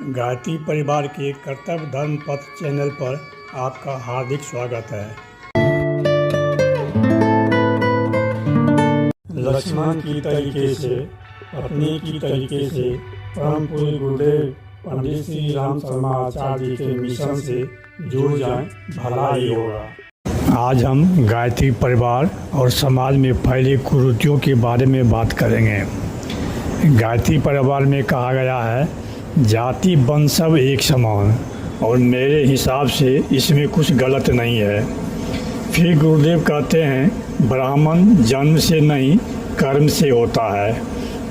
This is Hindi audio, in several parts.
गायत्री परिवार के कर्तव्य धर्म पथ चैनल पर आपका हार्दिक स्वागत है। लक्ष्मण की तरीके से, पत्नी की तरीके से परम पूज्य गुरुदेव पंडित श्री राम शर्मा आचार्य जी के मिशन से जुड़ जाएं, भला ही होगा। आज हम गायत्री परिवार और समाज में फैली कुरीतियों के बारे में बात करेंगे। गायत्री परिवार में कहा गया है, जाति वंश सब एक समान, और मेरे हिसाब से इसमें कुछ गलत नहीं है। फिर गुरुदेव कहते हैं, ब्राह्मण जन्म से नहीं कर्म से होता है।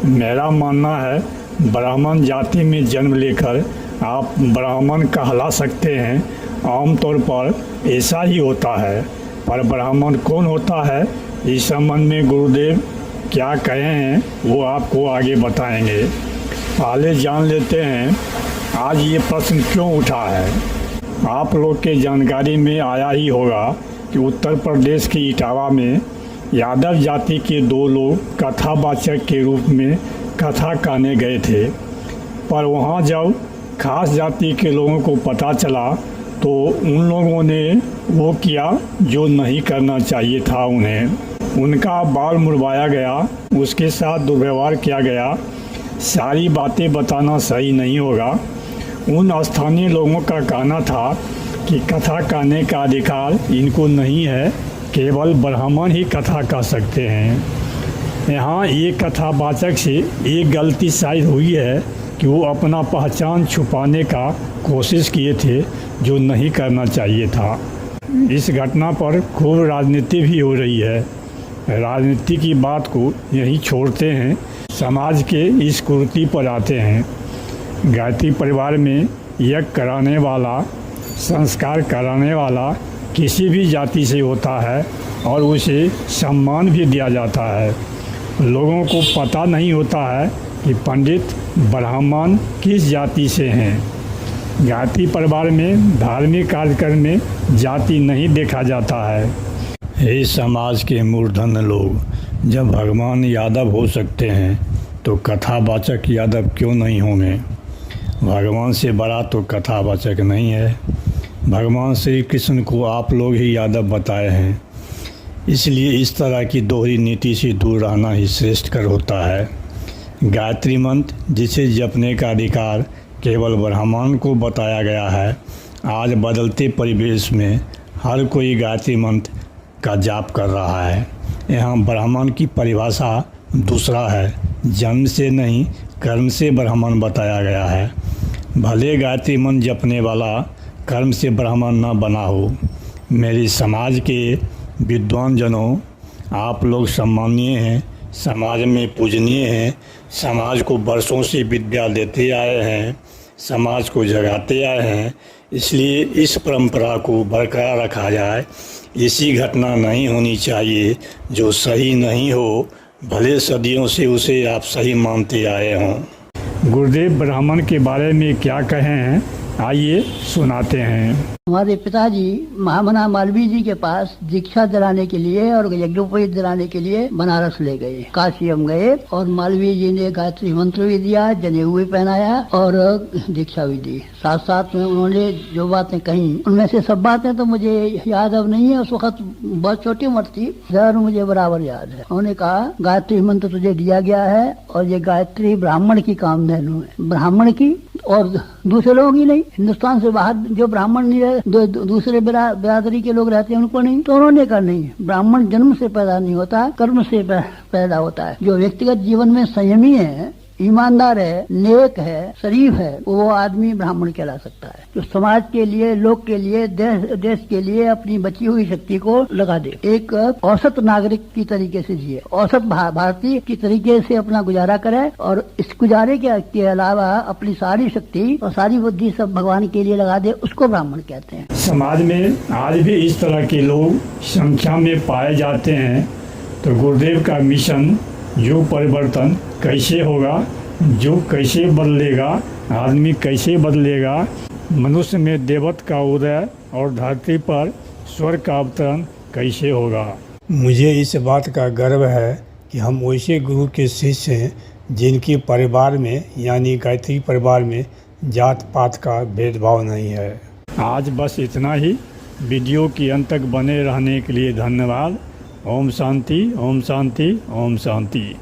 मेरा मानना है, ब्राह्मण जाति में जन्म लेकर आप ब्राह्मण कहला सकते हैं, आमतौर पर ऐसा ही होता है। पर ब्राह्मण कौन होता है, इस संबंध में गुरुदेव क्या कहे हैं वो आपको आगे बताएंगे। पहले जान लेते हैं आज ये प्रश्न क्यों उठा है। आप लोग के जानकारी में आया ही होगा कि उत्तर प्रदेश के इटावा में यादव जाति के 2 लोग कथावाचक के रूप में कथा कहने गए थे। पर वहाँ जब खास जाति के लोगों को पता चला तो उन लोगों ने वो किया जो नहीं करना चाहिए था। उनका बाल मुड़वाया गया, उसके साथ दुर्व्यवहार किया गया। सारी बातें बताना सही नहीं होगा। उन स्थानीय लोगों का कहना था कि कथा कहने का अधिकार इनको नहीं है, केवल ब्राह्मण ही कथा कह सकते हैं। यहाँ एक कथावाचक से एक गलती शायद हुई है कि वो अपना पहचान छुपाने का कोशिश किए थे, जो नहीं करना चाहिए था। इस घटना पर खूब राजनीति भी हो रही है। राजनीति की बात को यहीं छोड़ते हैं, समाज के इस कुरीति पर आते हैं। गायत्री परिवार में यज्ञ कराने वाला, संस्कार कराने वाला किसी भी जाति से होता है और उसे सम्मान भी दिया जाता है। लोगों को पता नहीं होता है कि पंडित ब्राह्मण किस जाति से हैं। गायत्री परिवार में धार्मिक कार्यक्रम में जाति नहीं देखा जाता है। हे समाज के मूर्धन लोग, जब भगवान यादव हो सकते हैं तो कथावाचक यादव क्यों नहीं होंगे। भगवान से बड़ा तो कथावाचक नहीं है। भगवान श्री कृष्ण को आप लोग ही यादव बताए हैं, इसलिए इस तरह की दोहरी नीति से दूर रहना ही श्रेष्ठकर होता है। गायत्री मंत्र जिसे जपने का अधिकार केवल ब्राह्मण को बताया गया है, आज बदलते परिवेश में हर कोई गायत्री मंत्र का जाप कर रहा है। यहाँ ब्राह्मण की परिभाषा दूसरा है, जन्म से नहीं कर्म से ब्राह्मण बताया गया है। भले गायत्री मंत्र जपने वाला कर्म से ब्राह्मण न बना हो। मेरे समाज के विद्वान जनों, आप लोग सम्मानीय हैं, समाज में पूजनीय हैं, समाज को वर्षों से विद्या देते आए हैं, समाज को जगाते आए हैं। इसलिए इस परंपरा को बरकरार रखा जाए। ऐसी घटना नहीं होनी चाहिए जो सही नहीं हो, भले सदियों से उसे आप सही मानते आए हों। गुरुदेव ब्राह्मण के बारे में क्या कहे हैं, आइए सुनाते हैं। हमारे पिताजी महामना मालवीय जी के पास दीक्षा दिलाने के लिए और यज्ञोपवीत दिलाने के लिए बनारस ले गए। काशी हम गए और मालवीय जी ने गायत्री मंत्र भी दिया, जनेऊ भी पहनाया और दीक्षा भी दी। साथ साथ में उन्होंने जो बातें कही, उनमें से सब बातें तो मुझे याद अब नहीं है, उस वक्त बहुत छोटी उम्र थी, जरूर मुझे बराबर याद है। उन्होंने कहा, गायत्री मंत्र तुझे दिया गया है और ये गायत्री ब्राह्मण की कामधेनु है, ब्राह्मण की और दूसरे लोगों की नहीं। हिंदुस्तान से बाहर जो ब्राह्मण नहीं रहे, दूसरे बिरादरी के लोग रहते हैं, उनको नहीं। तो उन्होंने कहा, नहीं, ब्राह्मण जन्म से पैदा नहीं होता, कर्म से पैदा होता है। जो व्यक्तिगत जीवन में संयमी है, ईमानदार है, नेक है, शरीफ है, वो आदमी ब्राह्मण कहला सकता है। जो समाज के लिए, लोक के लिए, देश के लिए अपनी बची हुई शक्ति को लगा दे, एक औसत नागरिक की तरीके से जिए, औसत भारतीय की तरीके से अपना गुजारा करे और इस गुजारे के अलावा अपनी सारी शक्ति और सारी बुद्धि सब भगवान के लिए लगा दे, उसको ब्राह्मण कहते हैं। समाज में आज भी इस तरह के लोग संख्या में पाए जाते हैं। तो गुरुदेव का मिशन, जो परिवर्तन कैसे होगा, जो कैसे बदलेगा, आदमी कैसे बदलेगा, मनुष्य में देवत्व का उदय और धरती पर स्वर्ग का अवतरण कैसे होगा। मुझे इस बात का गर्व है कि हम वैसे गुरु के शिष्य हैं जिनके परिवार में, यानी गायत्री परिवार में जात पात का भेदभाव नहीं है। आज बस इतना ही। वीडियो के अंत तक बने रहने के लिए धन्यवाद। ओम शांति, ओम शांति, ओम शांति।